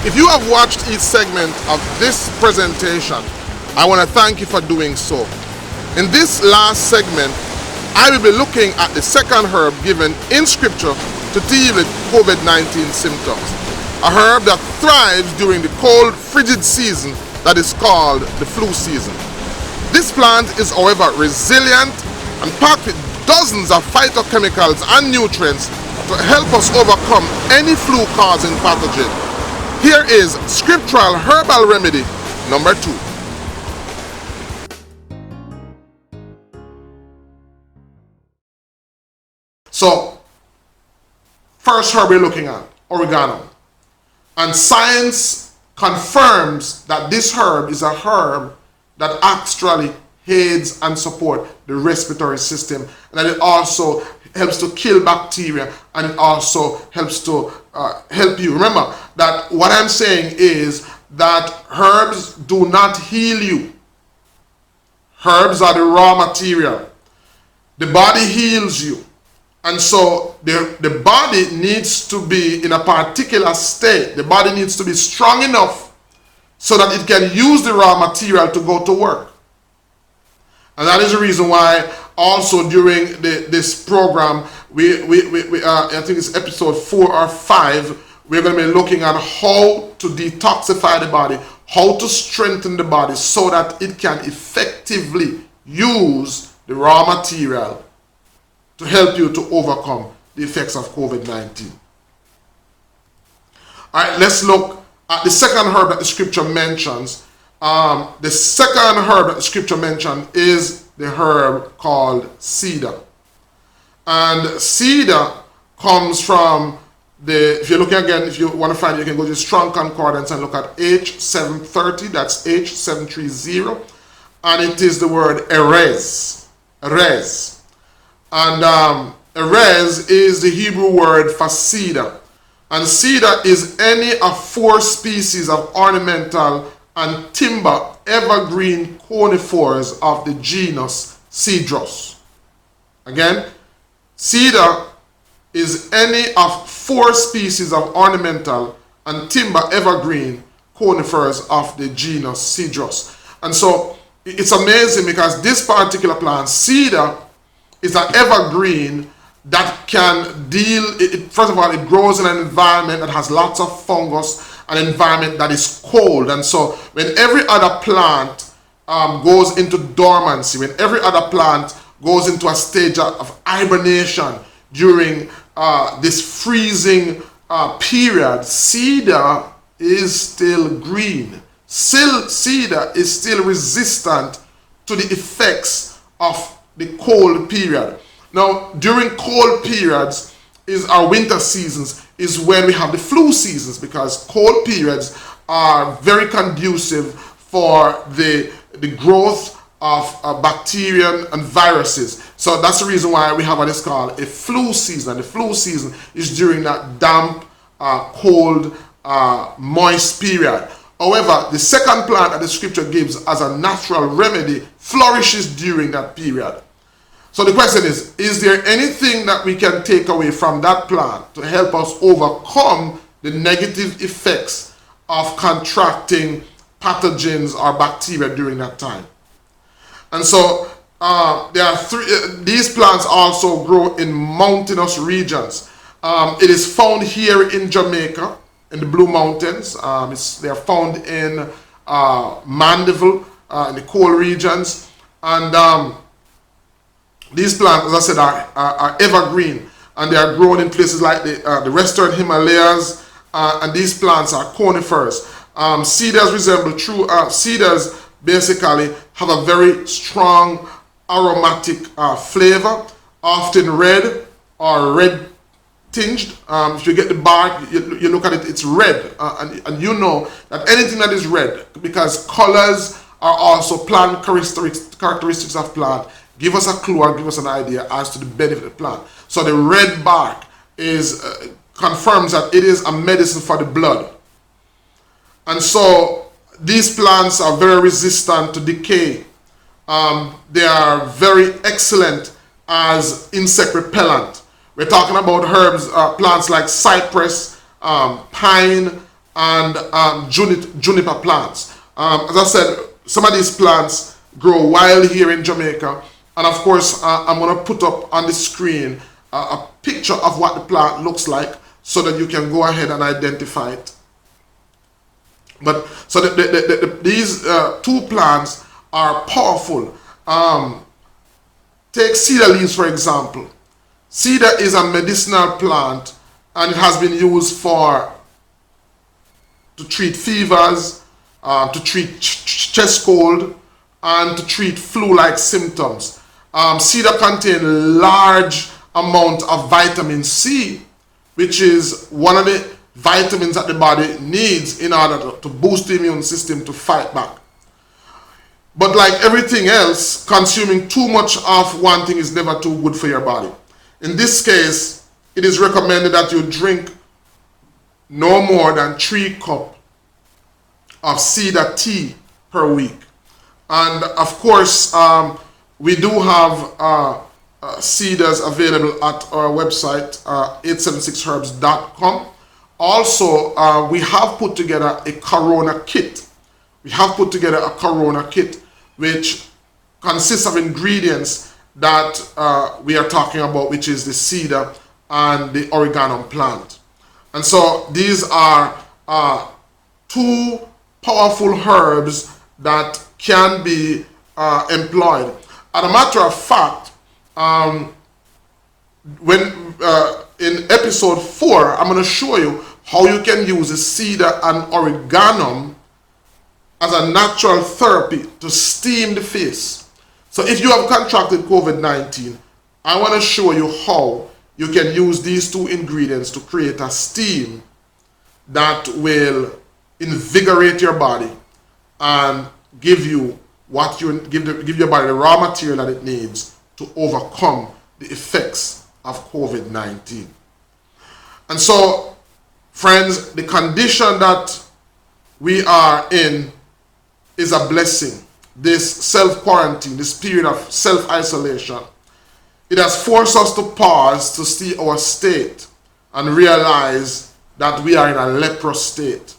If you have watched each segment of this presentation, I want to thank you for doing so. In this last segment, I will be looking at the second herb given in scripture to deal with COVID-19 symptoms. A herb that thrives during the cold, frigid season that is called the flu season. This plant is, however, resilient and packed with dozens of phytochemicals and nutrients to help us overcome any flu-causing pathogen. Here is scriptural herbal remedy number 2. So, first herb we're looking at, oregano. And science confirms that this herb is a herb that actually aids and supports the respiratory system, and that it also helps to kill bacteria, and it also helps to help you. Remember that what I'm saying is that herbs do not heal you. Herbs are the raw material. The body heals you. And so the body needs to be in a particular state. The body needs to be strong enough so that it can use the raw material to go to work. And that is the reason why also during this program, I think it's episode 4 or 5, we're going to be looking at how to detoxify the body, how to strengthen the body so that it can effectively use the raw material to help you to overcome the effects of COVID-19. All right, let's look at the second herb that the scripture mentions. The second herb that the scripture mentions is the herb called cedar. And cedar comes from if you're looking again, if you want to find it, you can go to the Strong Concordance and look at H730, that's H730, and it is the word erez. Erez. And erez is the Hebrew word for cedar. And cedar is any of 4 species of ornamental and timber evergreen conifers of the genus Cedrus. Again, cedar is any of 4 species of ornamental and timber evergreen conifers of the genus Cedrus. And so it's amazing because this particular plant, cedar, is an evergreen that can deal, first of all, it grows in an environment that has lots of fungus, an environment that is cold. And so when every other plant goes into dormancy, when every other plant goes into a stage of hibernation during this freezing period, cedar is still green. Cedar is still resistant to the effects of the cold period. Now, during cold periods is our winter seasons, is when we have the flu seasons, because cold periods are very conducive for the growth of bacteria and viruses. So that's the reason why we have what is called a flu season. And the flu season is during that damp, cold, moist period. However, the second plant that the scripture gives as a natural remedy flourishes during that period. So the question is there anything that we can take away from that plant to help us overcome the negative effects of contracting pathogens or bacteria during that time? And so there are these plants also grow in mountainous regions. It is found here in Jamaica, in the Blue Mountains. They are found in Mandeville, in the cold regions. And these plants, as I said, are evergreen, and they are grown in places like the western Himalayas, and these plants are conifers. Cedars resemble cedars basically have a very strong aromatic flavor, often red or red tinged. If you get the bark, you look at it, it's red, and you know that anything that is red, because colors are also plant characteristics of plant, give us a clue or give us an idea as to the benefit of the plant. So the red bark confirms that it is a medicine for the blood. And so these plants are very resistant to decay. They are very excellent as insect repellent. We're talking about herbs, plants like cypress, pine, and juniper plants. As I said, some of these plants grow wild here in Jamaica. And of course, I'm going to put up on the screen a picture of what the plant looks like so that you can go ahead and identify it. But so these two plants are powerful. Take cedar leaves, for example. Cedar is a medicinal plant, and it has been used to treat fevers, to treat chest cold, and to treat flu-like symptoms. Cedar contains large amount of vitamin C, which is one of the vitamins that the body needs in order to boost the immune system to fight back. But like everything else, consuming too much of one thing is never too good for your body. In this case, it is recommended that you drink no more than 3 cups of cedar tea per week. And of course, we do have cedars available at our website, 876herbs.com. Also, we have put together a Corona kit. Which consists of ingredients that we are talking about, which is the cedar and the oregano plant. And so these are 2 powerful herbs that can be employed. As a matter of fact, when in episode 4, I'm going to show you how you can use the cedar and oregano as a natural therapy to steam the face. So if you have contracted COVID-19, I want to show you how you can use these 2 ingredients to create a steam that will invigorate your body and give you give your body the raw material that it needs to overcome the effects of COVID-19. And so, friends, the condition that we are in is a blessing. This self-quarantine, this period of self-isolation, it has forced us to pause to see our state and realize that we are in a leprous state.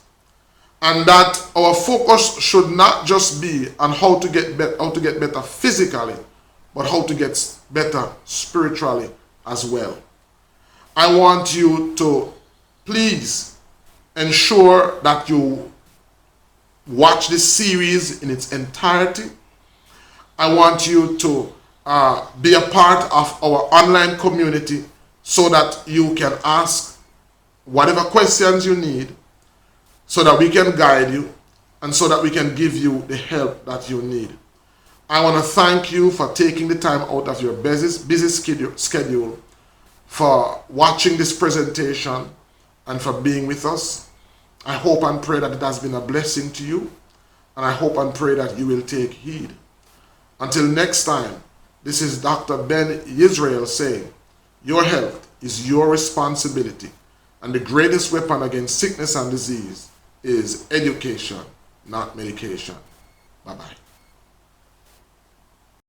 And that our focus should not just be on how to get better physically, but how to get better spiritually as well. I want you to please ensure that you watch this series in its entirety. I want you to be a part of our online community so that you can ask whatever questions you need, so that we can guide you and so that we can give you the help that you need. I want to thank you for taking the time out of your busy schedule for watching this presentation and for being with us. I hope and pray that it has been a blessing to you, and I hope and pray that you will take heed. Until next time, this is Dr. Ben Israel saying, your health is your responsibility, and the greatest weapon against sickness and disease is education, not medication. Bye-bye.